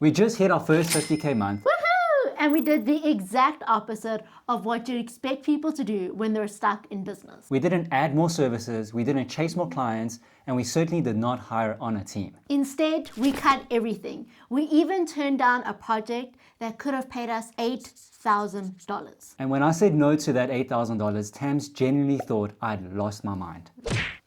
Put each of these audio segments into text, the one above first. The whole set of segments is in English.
We just hit our first 50K month. Woohoo! And we did the exact opposite of what you'd expect people to do when they're stuck in business. We didn't add more services, we didn't chase more clients, and we certainly did not hire on a team. Instead, we cut everything. We even turned down a project that could have paid us $8,000. And when I said no to that $8,000, Tams genuinely thought I'd lost my mind.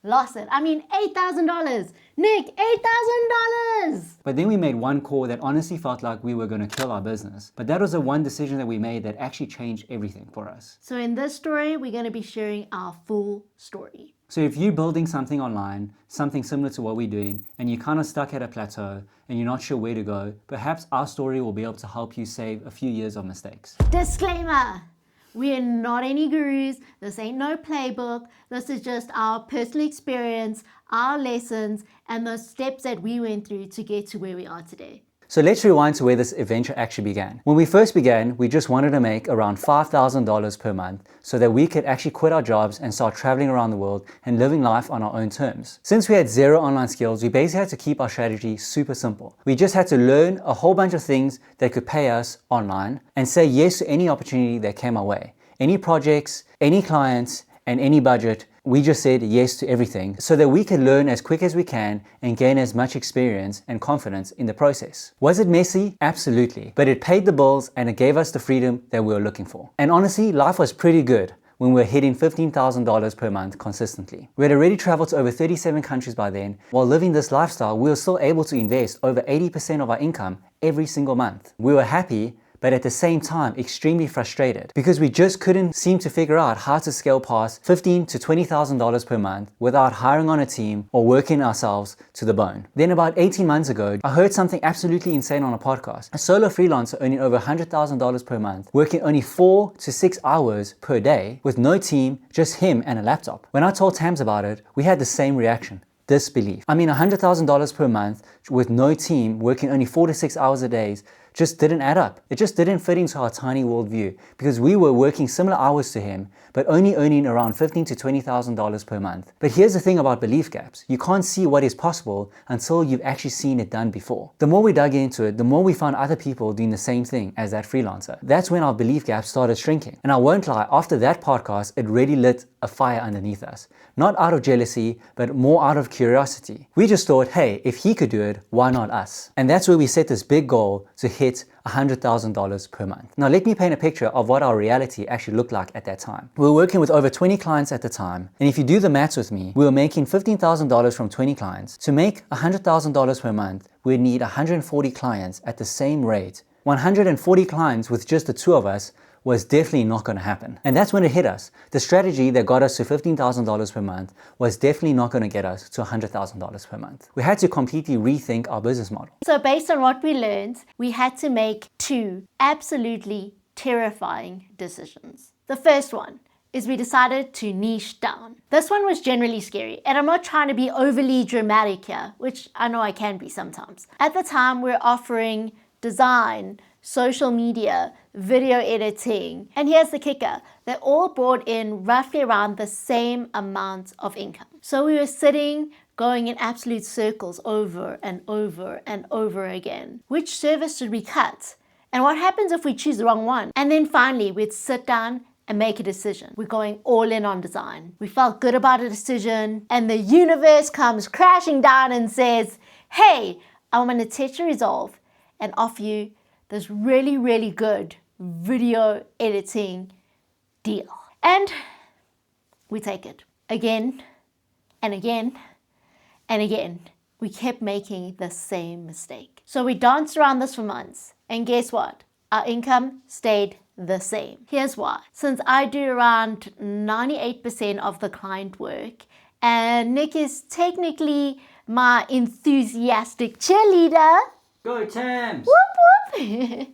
Lost it. I mean, $8,000. Nick, $8,000. But then we made one call that honestly felt like we were going to kill our business. But that was the one decision that we made that actually changed everything for us. So in this story, we're going to be sharing our full story. So if you're building something online, something similar to what we're doing, and you're kind of stuck at a plateau and you're not sure where to go, perhaps our story will be able to help you save a few years of mistakes. Disclaimer. We are not any gurus. This ain't no playbook. This is just our personal experience, our lessons, and the steps that we went through to get to where we are today. So let's rewind to where this adventure actually began. When we first began, we just wanted to make around $5,000 per month so that we could actually quit our jobs and start traveling around the world and living life on our own terms. Since we had zero online skills, we basically had to keep our strategy super simple. We just had to learn a whole bunch of things that could pay us online and say yes to any opportunity that came our way. Any projects, any clients, and any budget. We just said yes to everything so that we could learn as quick as we can and gain as much experience and confidence in the process. Was it messy? Absolutely. But it paid the bills and it gave us the freedom that we were looking for. And honestly, life was pretty good when we were hitting $15,000 per month consistently. We had already traveled to over 37 countries by then. While living this lifestyle, we were still able to invest over 80% of our income every single month. We were happy, but at the same time extremely frustrated because we just couldn't seem to figure out how to scale past $15,000 to $20,000 per month without hiring on a team or working ourselves to the bone. Then about 18 months ago, I heard something absolutely insane on a podcast. A solo freelancer earning over $100,000 per month, working only 4 to 6 hours per day with no team, just him and a laptop. When I told Tams about it, we had the same reaction. Disbelief. I mean, $100,000 per month with no team, working only 4 to 6 hours a day just didn't add up. It just didn't fit into our tiny worldview because we were working similar hours to him, but only earning around $15,000 to $20,000 per month. But here's the thing about belief gaps. You can't see what is possible until you've actually seen it done before. The more we dug into it, the more we found other people doing the same thing as that freelancer. That's when our belief gap started shrinking. And I won't lie, after that podcast, it really lit a fire underneath us. Not out of jealousy, but more out of curiosity. We just thought, hey, if he could do it, why not us? And that's where we set this big goal to hit $100,000 per month. Now let me paint a picture of what our reality actually looked like at that time. We were working with over 20 clients at the time, and if you do the maths with me, we were making $15,000 from 20 clients. To make $100,000 per month, we'd need 140 clients at the same rate. 140 clients with just the two of us was definitely not going to happen. And that's when it hit us. The strategy that got us to $15,000 per month was definitely not going to get us to $100,000 per month. We had to completely rethink our business model. So based on what we learned, we had to make two absolutely terrifying decisions. The first one is we decided to niche down. This one was generally scary, and I'm not trying to be overly dramatic here, which I know I can be sometimes. At the time, we were offering design, social media, video editing. And here's the kicker. They all brought in roughly around the same amount of income. So we were sitting, going in absolute circles over and over and over again. Which service should we cut? And what happens if we choose the wrong one? And then finally, we'd sit down and make a decision. We're going all in on design. We felt good about a decision, and the universe comes crashing down and says, hey, I'm going to test your resolve and offer you this really, really good video editing deal. And we take it again and again and again. We kept making the same mistake. So we danced around this for months. And guess what? Our income stayed the same. Here's why. Since I do around 98% of the client work, and Nick is technically my enthusiastic cheerleader. Go Tams! Whoop whoop!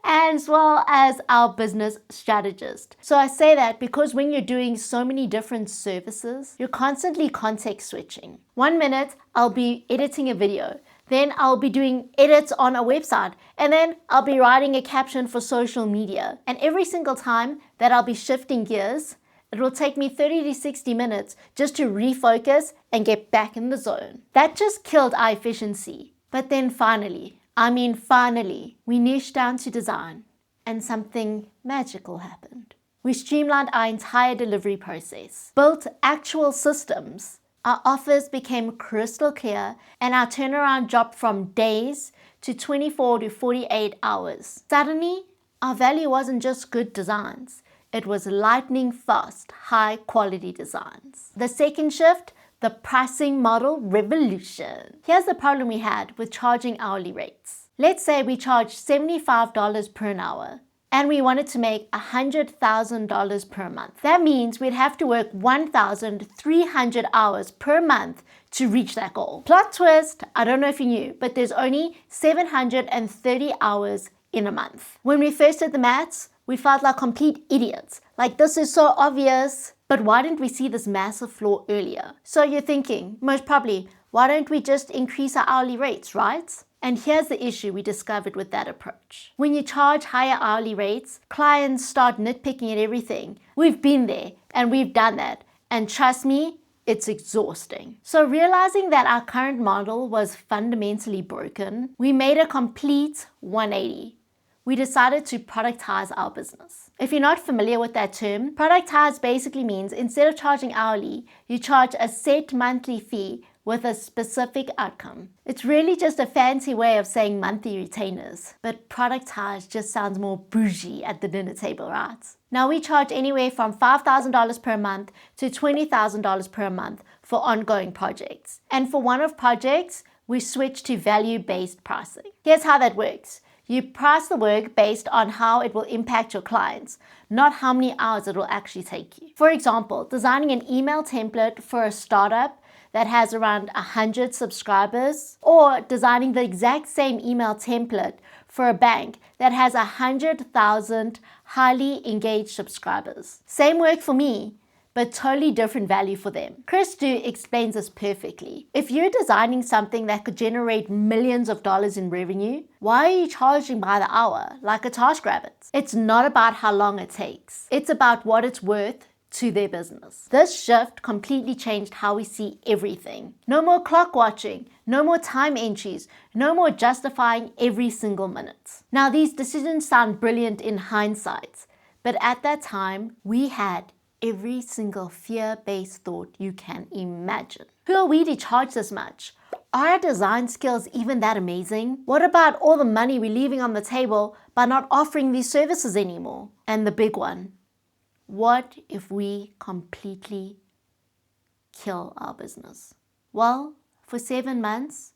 As well as our business strategist. So I say that because when you're doing so many different services, you're constantly context switching. 1 minute, I'll be editing a video. Then I'll be doing edits on a website. And then I'll be writing a caption for social media. And every single time that I'll be shifting gears, it will take me 30 to 60 minutes just to refocus and get back in the zone. That just killed our efficiency. But then finally, I mean, finally, we niched down to design and something magical happened. We streamlined our entire delivery process, built actual systems. Our offers became crystal clear and our turnaround dropped from days to 24 to 48 hours. Suddenly, our value wasn't just good designs. It was lightning fast, high quality designs. The second shift, the pricing model revolution. Here's the problem we had with charging hourly rates. Let's say we charged $75 per an hour and we wanted to make $100,000 per month. That means we'd have to work 1,300 hours per month to reach that goal. Plot twist, I don't know if you knew, but there's only 730 hours in a month. When we first did the maths, we felt like complete idiots. Like, this is so obvious, but why didn't we see this massive flaw earlier? So you're thinking, most probably, why don't we just increase our hourly rates, right? And here's the issue we discovered with that approach. When you charge higher hourly rates, clients start nitpicking at everything. We've been there and we've done that. And trust me, it's exhausting. So realizing that our current model was fundamentally broken, we made a complete 180. We decided to productize our business. If you're not familiar with that term, productize basically means instead of charging hourly, you charge a set monthly fee with a specific outcome. It's really just a fancy way of saying monthly retainers, but productize just sounds more bougie at the dinner table, right? Now we charge anywhere from $5,000 per month to $20,000 per month for ongoing projects. And for one-off projects, we switch to value-based pricing. Here's how that works. You price the work based on how it will impact your clients, not how many hours it will actually take you. For example, designing an email template for a startup that has around 100 subscribers, or designing the exact same email template for a bank that has 100,000 highly engaged subscribers. Same work for me, but totally different value for them. Chris Du explains this perfectly. If you're designing something that could generate millions of dollars in revenue, why are you charging by the hour like a TaskRabbit? It's not about how long it takes. It's about what it's worth to their business. This shift completely changed how we see everything. No more clock watching, no more time entries, no more justifying every single minute. Now, these decisions sound brilliant in hindsight, but at that time, we had every single fear-based thought you can imagine. Who are we to charge this much? Are our design skills even that amazing? What about all the money we're leaving on the table by not offering these services anymore? And the big one, what if we completely kill our business? Well, for 7 months,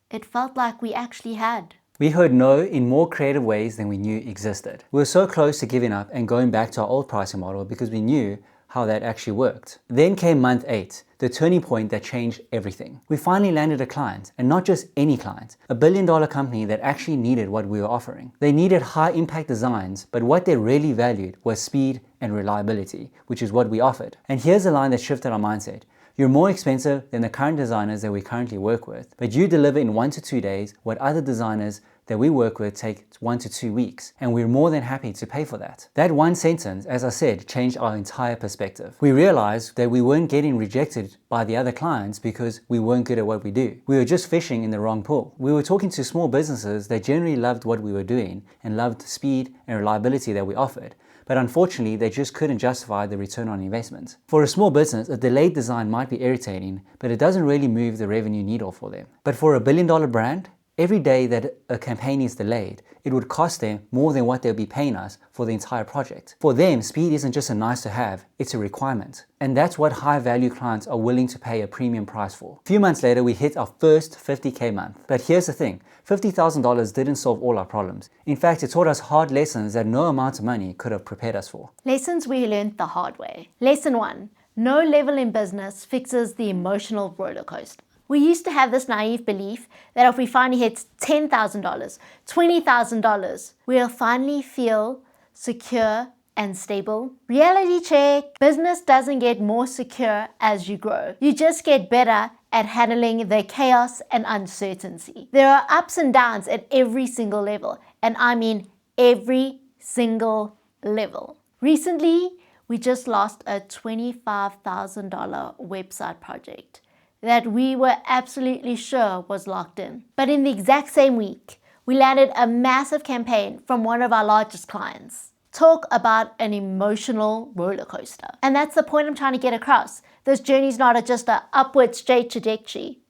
it felt like we actually had. We heard no in more creative ways than we knew existed. We were so close to giving up and going back to our old pricing model because we knew how that actually worked. Then came month 8, the turning point that changed everything. We finally landed a client, and not just any client, a billion-dollar company that actually needed what we were offering. They needed high-impact designs, but what they really valued was speed and reliability, which is what we offered. And here's a line that shifted our mindset. You're more expensive than the current designers that we currently work with, but you deliver in 1 to 2 days what other designers that we work with take 1 to 2 weeks, and we're more than happy to pay for that. That one sentence, as I said, changed our entire perspective. We realized that we weren't getting rejected by the other clients because we weren't good at what we do. We were just fishing in the wrong pool. We were talking to small businesses that generally loved what we were doing and loved the speed and reliability that we offered. But unfortunately, they just couldn't justify the return on investment. For a small business, a delayed design might be irritating, but it doesn't really move the revenue needle for them. But for a billion-dollar brand, every day that a campaign is delayed, it would cost them more than what they'll be paying us for the entire project. For them, speed isn't just a nice to have, it's a requirement. And that's what high value clients are willing to pay a premium price for. A few months later, we hit our first 50K month. But here's the thing, $50,000 didn't solve all our problems. In fact, it taught us hard lessons that no amount of money could have prepared us for. Lessons we learned the hard way. Lesson 1, no level in business fixes the emotional roller coaster. We used to have this naive belief that if we finally hit $10,000, $20,000, we'll finally feel secure and stable. Reality check, business doesn't get more secure as you grow. You just get better at handling the chaos and uncertainty. There are ups and downs at every single level, and I mean every single level. Recently, we just lost a $25,000 website project that we were absolutely sure was locked in. But in the exact same week, we landed a massive campaign from one of our largest clients. Talk about an emotional roller coaster. And that's the point I'm trying to get across. This journey's not just an upward straight trajectory.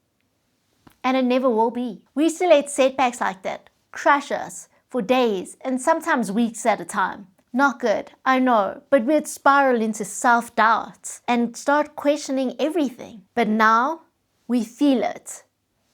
And it never will be. We used to let setbacks like that crush us for days and sometimes weeks at a time. Not good, I know, but we'd spiral into self-doubt and start questioning everything. But now, we feel it,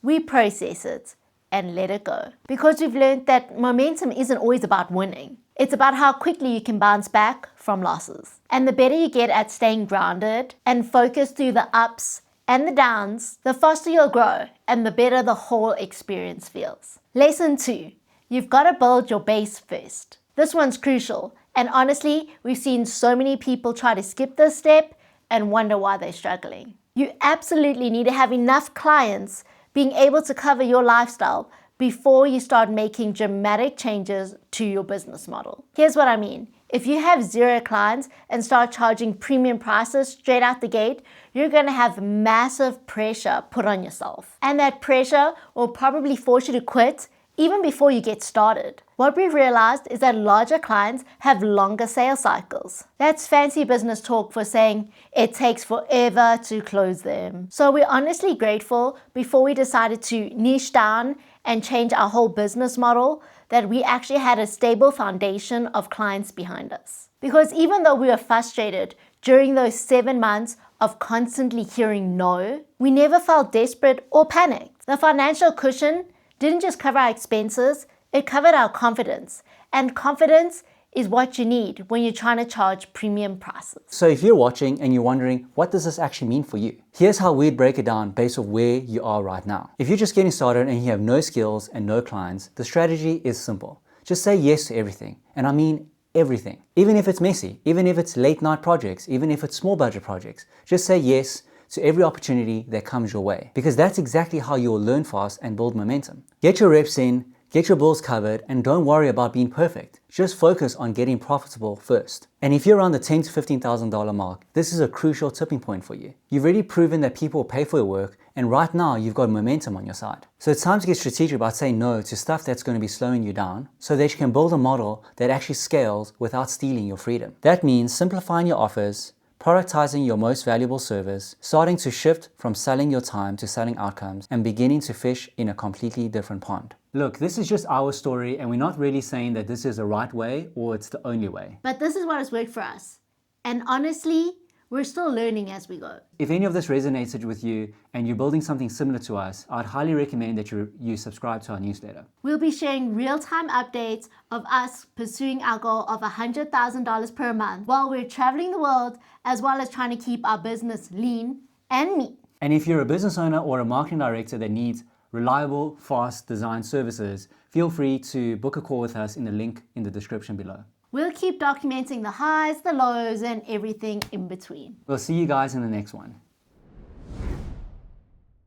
we process it, and let it go. Because we've learned that momentum isn't always about winning. It's about how quickly you can bounce back from losses. And the better you get at staying grounded and focused through the ups and the downs, the faster you'll grow and the better the whole experience feels. Lesson 2, you've got to build your base first. This one's crucial, and honestly, we've seen so many people try to skip this step and wonder why they're struggling. You absolutely need to have enough clients being able to cover your lifestyle before you start making dramatic changes to your business model. Here's what I mean. If you have 0 clients and start charging premium prices straight out the gate, you're going to have massive pressure put on yourself. And that pressure will probably force you to quit even before you get started. What we've realized is that larger clients have longer sales cycles. That's fancy business talk for saying it takes forever to close them. So we're honestly grateful before we decided to niche down and change our whole business model that we actually had a stable foundation of clients behind us. Because even though we were frustrated during those 7 months of constantly hearing no, we never felt desperate or panicked. The financial cushion didn't just cover our expenses, it covered our confidence. And confidence is what you need when you're trying to charge premium prices. So if you're watching and you're wondering, what does this actually mean for you? Here's how we'd break it down based on where you are right now. If you're just getting started and you have no skills and no clients, the strategy is simple. Just say yes to everything. And I mean everything. Even if it's messy, even if it's late night projects, even if it's small budget projects, just say yes to every opportunity that comes your way. Because that's exactly how you'll learn fast and build momentum. Get your reps in, get your bills covered, and don't worry about being perfect. Just focus on getting profitable first. And if you're around the $10,000 to $15,000 mark, this is a crucial tipping point for you. You've already proven that people will pay for your work, and right now you've got momentum on your side. So it's time to get strategic about saying no to stuff that's going to be slowing you down so that you can build a model that actually scales without stealing your freedom. That means simplifying your offers, prioritizing your most valuable service, starting to shift from selling your time to selling outcomes, and beginning to fish in a completely different pond. Look, this is just our story, and we're not really saying that this is the right way or it's the only way. But this is what has worked for us. And honestly, we're still learning as we go. If any of this resonated with you and you're building something similar to us, I'd highly recommend that you subscribe to our newsletter. We'll be sharing real-time updates of us pursuing our goal of $100,000 per month while we're traveling the world, as well as trying to keep our business lean and mean. And if you're a business owner or a marketing director that needs reliable, fast design services, feel free to book a call with us in the link in the description below. We'll keep documenting the highs, the lows, and everything in between. We'll see you guys in the next one.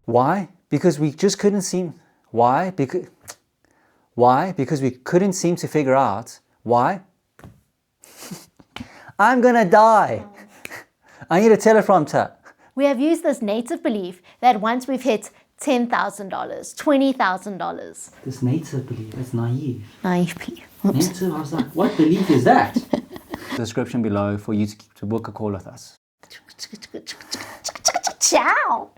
Why? Because we just couldn't seem... Why? Because we couldn't seem to figure out why. I'm gonna die. I need a teleprompter. We have used this native belief that once we've hit $10,000, $20,000. This native belief, it's naive. Naive belief. Native, I was like, what belief is that? Description below for you to book a call with us. Ciao.